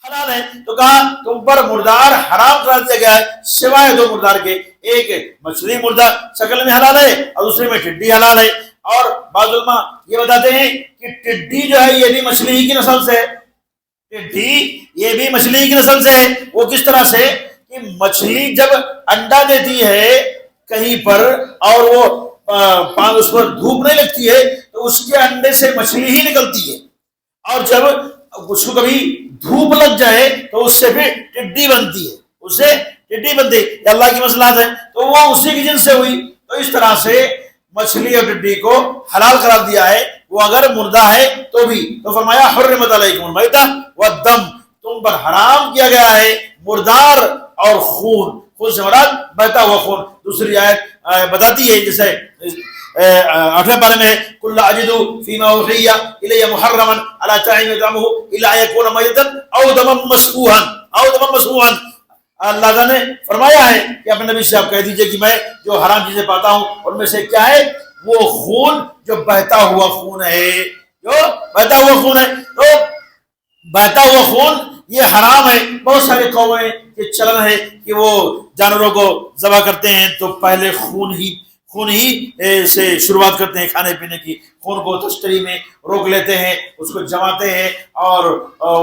حلال ہے. تو کہا تم پر مردار حرام قرار دیا گیا ہے سوائے دو مردار کے. ایک مچھلی مردہ شکل میں حلال ہے اور دوسرے میں ٹڈی حلال ہے. اور بعض علماء یہ بتاتے ہیں کہ ٹڈی جو ہے یہ بھی مچھلی ہی کی نسل سے ہے. ٹڈی یہ بھی مچھلی ہی کی نسل سے ہے. وہ کس طرح سے کہ مچھلی جب انڈا دیتی ہے کہیں پر اور وہ اس پر دھوپ نہیں لگتی ہے تو اس کے انڈے سے مچھلی ہی نکلتی ہے. اور جب اس کو کبھی دھوپ لگ جائے تو اس سے پھر ٹڈی بنتی ہے. اس سے ٹڈی بنتی ہے. یہ اللہ کی مصلحت ہے. تو وہ اسی کی جنس سے ہوئی. تو اس طرح سے مچھلی اور ٹڈی کو حلال قرار دیا ہے وہ اگر مردہ ہے تو بھی. تو فرمایا حرمت علیکم المیتۃ والدم، تم پر حرام کیا گیا ہے مردار اور خون. خون سے مراد بہتا ہوا خون. دوسری آیت بتاتی ہے جیسے 8ویں پارے میں کل اجد فیما اوحی الی محرما علی طاعم یطعمہ الا ان یکون میتا او دما مسفوحا. اللہ نے فرمایا ہے کہ اپنے نبی سے آپ کہہ دیجئے کہ میں جو حرام چیزیں پاتا ہوں ان میں سے کیا ہے وہ خون جو بہتا ہوا خون ہے. جو بہتا ہوا خون ہے تو بہتا ہوا خون یہ حرام ہے. بہت سارے قومیں یہ چلن ہے کہ وہ جانوروں کو ذبح کرتے ہیں تو پہلے خون ہی سے شروعات کرتے ہیں کھانے پینے کی. خون کو تشتری میں روک لیتے ہیں، اس کو جماتے ہیں اور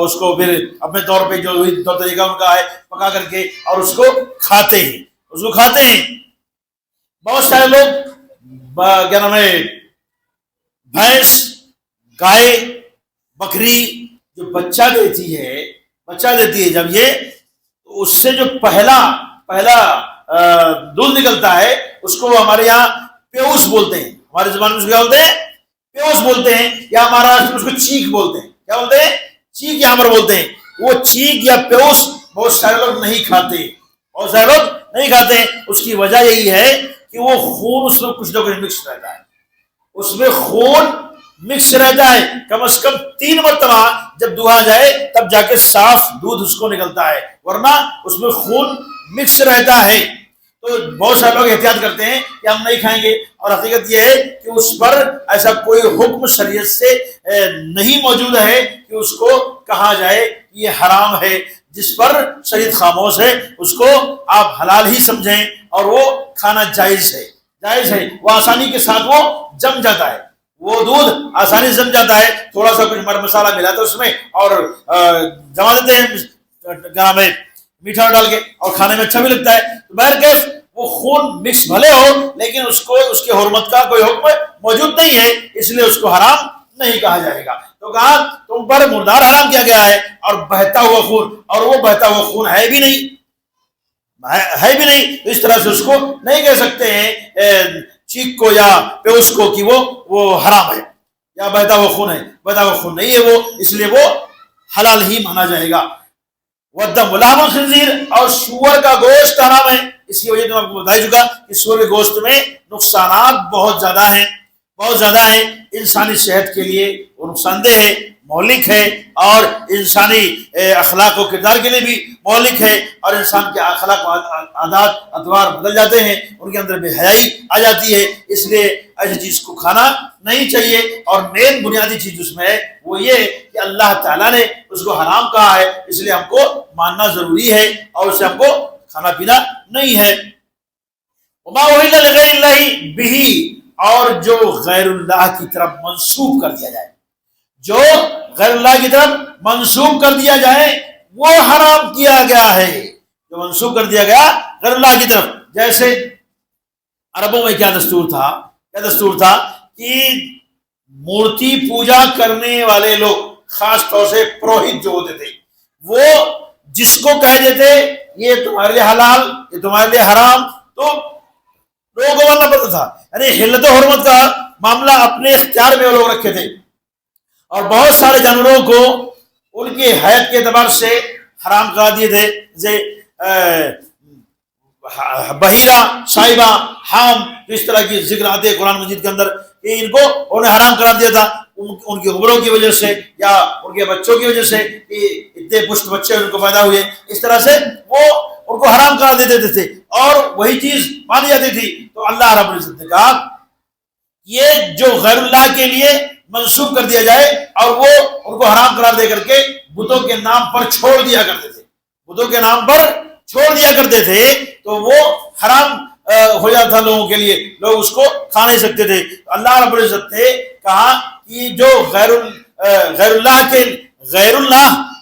اس کو پھر اپنے طور پہ جو طریقہ ان کا ہے پکا کر کے اور اس کو کھاتے ہیں. بہت سارے لوگ کیا نام ہے بھینس گائے بکری جو بچہ دیتی ہے جب یہ تو اس سے جو پہلا دودھ نکلتا ہے اس کو ہمارے یہاں پیوس بولتے ہیں. ہماری زبان میں اس کو کیا بولتے ہیں؟ پیوس بولتے ہیں. یا ہمارا اس کو چیک بولتے ہیں. کیا بولتے ہیں؟ چیک یہاں پر بولتے ہیں. وہ چیک یا پیوس بہت سارے لوگ نہیں کھاتے. اس کی وجہ یہی ہے کہ وہ خون اس میں کچھ نہ کچھ مکس رہتا ہے. اس میں خون مکس رہتا ہے. کم از کم 3 مرتبہ جب دہا جائے تب جا کے صاف دودھ اس کو نکلتا ہے، ورنہ اس میں خون مکس رہتا ہے. تو بہت سارے لوگ احتیاط کرتے ہیں کہ ہم نہیں کھائیں گے، اور حقیقت یہ ہے کہ اس پر ایسا کوئی حکم شریعت سے نہیں موجود ہے کہ اس کو کہا جائے یہ حرام ہے. جس پر شریعت خاموش ہے اس کو آپ حلال ہی سمجھیں اور وہ کھانا جائز ہے. وہ آسانی کے ساتھ وہ جم جاتا ہے. وہ دودھ آسانی سے جم جاتا ہے. تھوڑا سا کچھ مسالہ ملاتا ہے اس میں اور جما دیتے ہیں میٹھا ڈال کے اور کھانے میں اچھا بھی لگتا ہے. بہرکیف وہ خون مکس بھلے ہو لیکن اس کی حرمت کا کوئی حکم موجود نہیں ہے، اس لیے اس کو حرام نہیں کہا جائے گا. تو کہا تم پر مردار حرام کیا گیا ہے اور بہتا ہوا خون، اور وہ بہتا ہوا خون ہے بھی نہیں. تو اس طرح سے اس کو نہیں کہہ سکتے ہیں چیک کو یا پیوس کو کہ وہ حرام ہے یا بہتا ہوا خون ہے. بہتا ہوا خون نہیں ہے وہ، اس لیے وہ حلال ہی مانا جائے گا. والدم لحم الخنزیر، اور سور کا گوشت حرام ہے. اس کی وجہ تو آپ کو بتا چکا کہ سور کے گوشت میں نقصانات بہت زیادہ ہیں. انسانی صحت کے لیے وہ نقصان دہ ہے، مہلک ہے، اور انسانی اخلاق و کردار کے لیے بھی مہلک ہے. اور انسان کے اخلاق و عادات اطوار بدل جاتے ہیں، ان کے اندر بے حیائی آ جاتی ہے. اس لیے ایسی چیز کو کھانا نہیں چاہیے. اور مین بنیادی چیز اس میں ہے وہ یہ کہ اللہ تعالیٰ نے اس کو حرام کہا ہے، اس لیے ہم کو ماننا ضروری ہے اور اسے ہم کو کھانا پینا نہیں ہے. وما اہل لغیر اللہ بہ، اور جو غیر اللہ کی طرف منسوب کر دیا جائے وہ حرام کیا گیا ہے. جو منسوب کر دیا گیا غیر اللہ کی طرف، جیسے عربوں میں کیا دستور تھا کہ مورتی پوجا کرنے والے لوگ، خاص طور سے پروہت جو ہوتے تھے، وہ جس کو کہہ دیتے یہ تمہارے لیے حلال یہ تمہارے لیے حرام، تو لوگوں کو ماننا پڑتا تھا. یعنی حلت و حرمت کا معاملہ اپنے اختیار میں وہ لوگ رکھے تھے. اور بہت سارے جانوروں کو ان کی حیات کے اعتبار سے حرام قرار دیے تھے، جیسے بحیرہ، صاحبہ، حام، اس طرح کی ذکر آتے ہیں قرآن مجید کے اندر کہ ان کو انہوں نے حرام قرار دیا تھا ان کی عمروں کی وجہ سے یا ان کے بچوں کی وجہ سے کہ اتنے پشت بچے ان کو پیدا ہوئے. اس طرح سے وہ ان کو حرام قرار دے دیتے تھے اور وہی چیز مانی جاتی تھی. تو اللہ رب العزت نے کہا یہ جو غیر اللہ کے لیے منسوب کر دیا جائے اور وہ ان کو حرام قرار دے کر کے بتوں کے نام پر چھوڑ دیا کرتے تھے، بتوں کے نام پر چھوڑ دیا کرتے تھے تو وہ حرام ہو جاتا تھا لوگوں کے لیے، لوگ اس کو کھا نہیں سکتے تھے۔ اللہ رب العزت نے کہا کہ جو غیر اللہ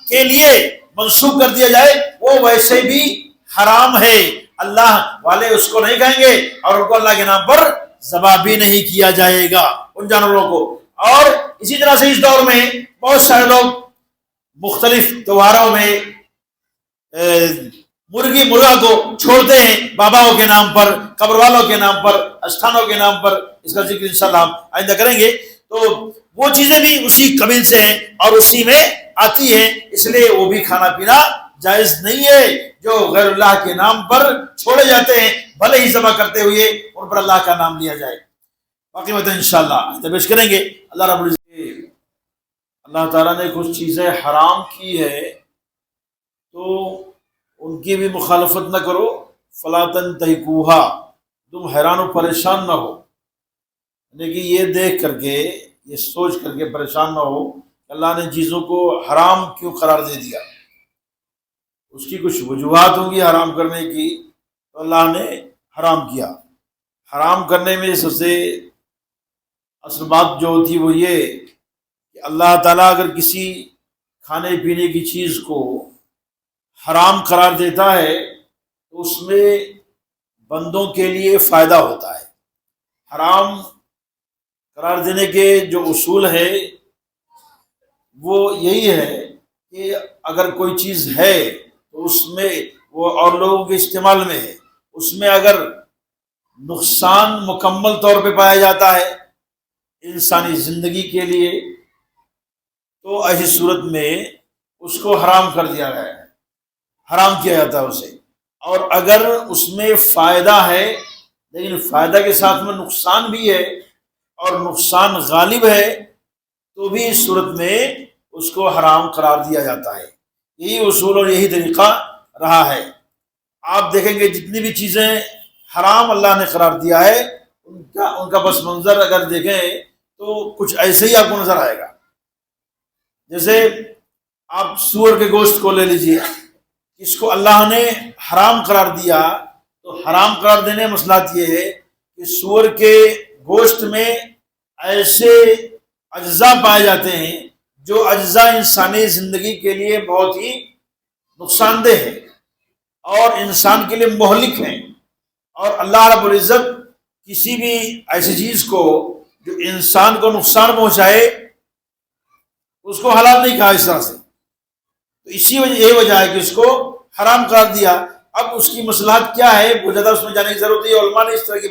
کے لیے منسوخ کر دیا جائے وہ ویسے بھی حرام ہے، اللہ والے اس کو نہیں کھائیں گے اور ان کو اللہ کے نام پر ذبح بھی نہیں کیا جائے گا ان جانوروں کو۔ اور اسی طرح سے اس دور میں بہت سارے لوگ مختلف تہواروں میں مرغا کو چھوڑتے ہیں باباؤں کے نام پر، قبر والوں کے نام پر، استھانوں کے نام پر، اس کا ذکر انشاءاللہ ہم آئندہ کریں گے۔ تو وہ چیزیں بھی اسی قبیل سے ہیں اور اسی میں آتی ہیں، اس لیے وہ بھی کھانا پینا جائز نہیں ہے جو غیر اللہ کے نام پر چھوڑے جاتے ہیں، بھلے ہی ذبح کرتے ہوئے ان پر اللہ کا نام لیا جائے۔ باقی باتیں انشاءاللہ پیش کریں گے۔ اللہ رب العزت اللہ تعالیٰ نے کچھ چیزیں حرام کی ہے تو ان کی بھی مخالفت نہ کرو، فلا تنتہکوہا، تم حیران و پریشان نہ ہو، یعنی کہ یہ دیکھ کر کے، یہ سوچ کر کے پریشان نہ ہو کہ اللہ نے چیزوں کو حرام کیوں قرار دے دیا۔ اس کی کچھ وجوہات ہوں گی حرام کرنے کی، تو اللہ نے حرام کیا۔ حرام کرنے میں سب سے اصل بات جو ہوتی وہ یہ کہ اللہ تعالیٰ اگر کسی کھانے پینے کی چیز کو حرام قرار دیتا ہے تو اس میں بندوں کے لیے فائدہ ہوتا ہے۔ حرام قرار دینے کے جو اصول ہے وہ یہی ہے کہ اگر کوئی چیز ہے تو اس میں وہ اور لوگوں کے استعمال میں ہے، اس میں اگر نقصان مکمل طور پہ پایا جاتا ہے انسانی زندگی کے لیے تو ایسی صورت میں اس کو حرام کر دیا گیا ہے، حرام کیا جاتا ہے اسے۔ اور اگر اس میں فائدہ ہے لیکن فائدہ کے ساتھ میں نقصان بھی ہے اور نقصان غالب ہے تو بھی اس صورت میں اس کو حرام قرار دیا جاتا ہے۔ یہی اصول اور یہی طریقہ رہا ہے۔ آپ دیکھیں گے جتنی بھی چیزیں حرام اللہ نے قرار دیا ہے ان کا پس منظر اگر دیکھیں تو کچھ ایسے ہی آپ کو نظر آئے گا۔ جیسے آپ سور کے گوشت کو لے لیجئے، اس کو اللہ نے حرام قرار دیا تو حرام قرار دینے مسئلہ یہ ہے کہ سور کے گوشت میں ایسے اجزاء پائے جاتے ہیں جو اجزاء انسانی زندگی کے لیے بہت ہی نقصان دہ ہے اور انسان کے لیے مہلک ہیں، اور اللہ رب العزت کسی بھی ایسی چیز کو جو انسان کو نقصان پہنچائے اس کو حلال نہیں کہا اس طرح سے۔ تو اسی وجہ یہی وجہ ہے کہ اس کو حرام قرار دیا۔ اب اس کی مصلحت کیا ہے وہ زیادہ اس میں جانے کی ضرورت ہے، علماء نے اس طرح کی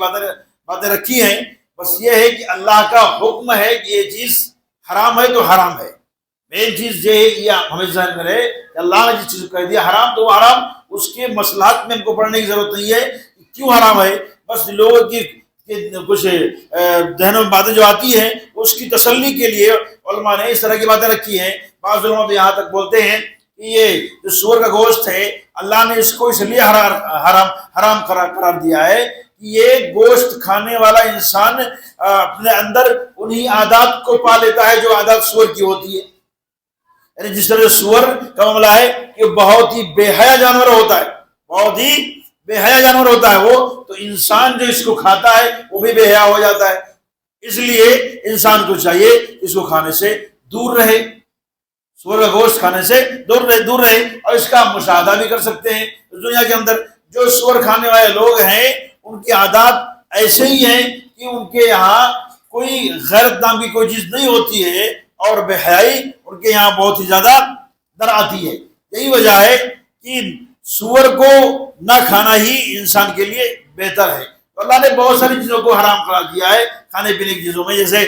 باتیں رکھی ہیں، بس یہ ہے کہ اللہ کا حکم ہے کہ یہ چیز حرام ہے تو حرام ہے۔ مین چیز یہ ہے یہ ہمیں ذہن میں رہے کہ اللہ نے جس چیز کو کہہ دیا حرام تو وہ حرام، اس کے مصلحت میں ہم کو پڑھنے کی ضرورت نہیں ہے کیوں حرام ہے، بس لوگوں کی کچھ ذہنوں میں باتیں جو آتی ہیں اس کی تسلی کے لیے علماء نے اس طرح کی باتیں رکھی ہیں۔ بعض علماء تو یہاں تک بولتے ہیں کہ یہ جو سور کا گوشت ہے اللہ نے اس کو اس لیے حرام قرار دیا ہے کہ یہ گوشت کھانے والا انسان اپنے اندر انہی عادات کو پا لیتا ہے جو عادات سور کی ہوتی ہے۔ یعنی جس طرح سور کا معاملہ ہے کہ بہت ہی بے حیا جانور ہوتا ہے، بہت ہی بے حیا جانور ہوتا ہے وہ، تو انسان جو اس کو کھاتا ہے وہ بھی بے حیا ہو جاتا ہے۔ اس لیے انسان کو چاہیے اس کو کھانے سے دور رہے، سور کا گوشت کھانے سے دور رہے۔ اور اس کا مشاہدہ بھی کر سکتے ہیں دنیا کے اندر، جو سور کھانے والے لوگ ہیں ان کی عادات ایسے ہی ہیں کہ ان کے یہاں کوئی غیرت نام کی کوئی چیز نہیں ہوتی ہے اور بے حیائی ان کے یہاں بہت ہی زیادہ در آتی ہے۔ یہی وجہ ہے کہ سور کو نہ کھانا ہی انسان کے لیے بہتر ہے۔ تو اللہ نے بہت ساری چیزوں کو حرام قرار دیا ہے کھانے پینے کی چیزوں میں، جیسے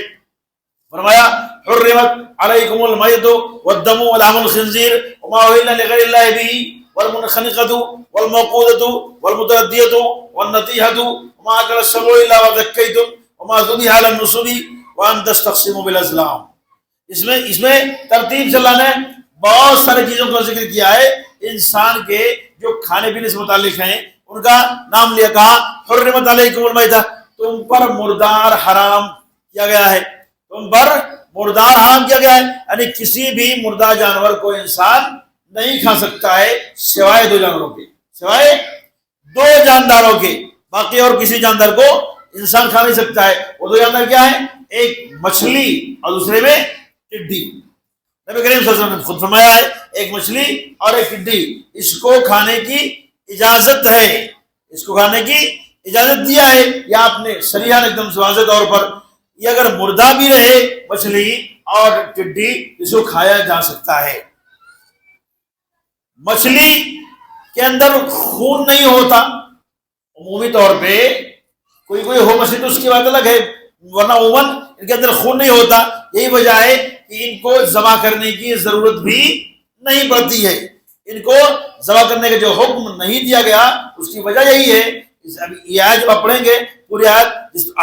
فرمایا حرمت علیکم المیت والدم ولحم الخنزیر وما اہل لغیر اللہ بہ والمنخنقۃ والموقوذۃ والمتردیۃ والنطیحۃ وما اکل السبع الا وذکیتم وما ذبح علی النصب وان تستقسموا بالازلام۔ اس میں ترتیب سے اللہ نے بہت ساری چیزوں کا ذکر کیا ہے انسان کے جو کھانے پینے سے متعلق ہیں، ان کا نام لیا، کہا حرمت علیکم المیتہ، تم پر مردار حرام کیا گیا ہے، تم پر مردار حرام کیا گیا ہے، یعنی کسی بھی مردہ جانور کو انسان نہیں کھا سکتا ہے سوائے دو جانوروں کے، سوائے دو جانداروں کے، باقی اور کسی جاندار کو انسان کھا نہیں سکتا ہے۔ وہ دو جاندار کیا ہے؟ ایک مچھلی اور دوسرے میں ٹڈی۔ نبی کریم صلی اللہ علیہ وسلم نے خود فرمایا ہے ایک مچھلی اور ایک ٹڈی، اس کو کھانے کی اجازت ہے، اس کو کھانے کی اجازت دیا ہے، یا آپ نے صریحاً ایک دم واضح طور پر، یہ اگر مردہ بھی رہے مچھلی اور ٹڈی اس کو کھایا جا سکتا ہے۔ مچھلی کے اندر خون نہیں ہوتا عمومی طور پہ، کوئی ہو مچھلی تو اس کی بات الگ ہے، ورنہ عموماً ان کے اندر خون نہیں ہوتا، یہی وجہ ہے کہ ان کو ذبح کرنے کی ضرورت بھی نہیں پڑتی ہے، ان کو ذبح کرنے کا جو حکم نہیں دیا گیا اس کی وجہ یہی ہے۔ یہ آیت جب آپ پڑھیں گے پوری آیت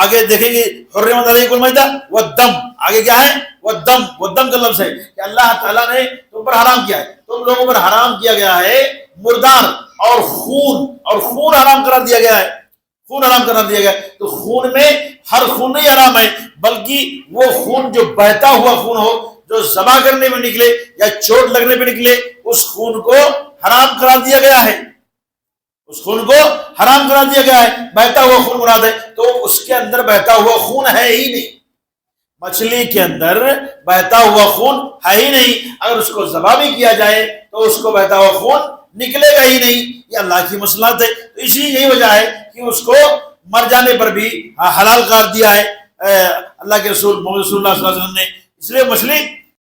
آگے دیکھیں گے، حرمت علیکم المیتۃ والدم، آگے کیا ہے؟ والدم، والدم کا لفظ ہے کہ اللہ تعالیٰ نے تم پر حرام کیا ہے، تم لوگوں پر حرام کیا گیا ہے مردار اور خون حرام قرار دیا گیا ہے، خون حرام قرار دیا گیا ہے۔ تو خون میں ہر خون نہیں حرام ہے، بلکہ وہ خون جو بہتا ہوا خون ہو، جو ذبح کرنے میں نکلے یا چوٹ لگنے پہ نکلے، اس خون کو حرام قرار دیا گیا ہے، اس خون کو حرام قرار دیا گیا ہے۔ بہتا ہوا خون مراد ہے، تو اس کے اندر بہتا ہوا خون ہے ہی نہیں، مچھلی کے اندر بہتا ہوا خون ہے ہی نہیں، اگر اس کو ذبح بھی کیا جائے تو اس کو بہتا ہوا خون نکلے گا ہی نہیں، یہ اللہ کی مصلحت ہے۔ تو اسی یہی وجہ ہے کہ اس کو مر جانے پر بھی حلال قرار دیا ہے اللہ کے رسول محمد صلی اللہ علیہ وسلم نے۔ اس لیے مچھلی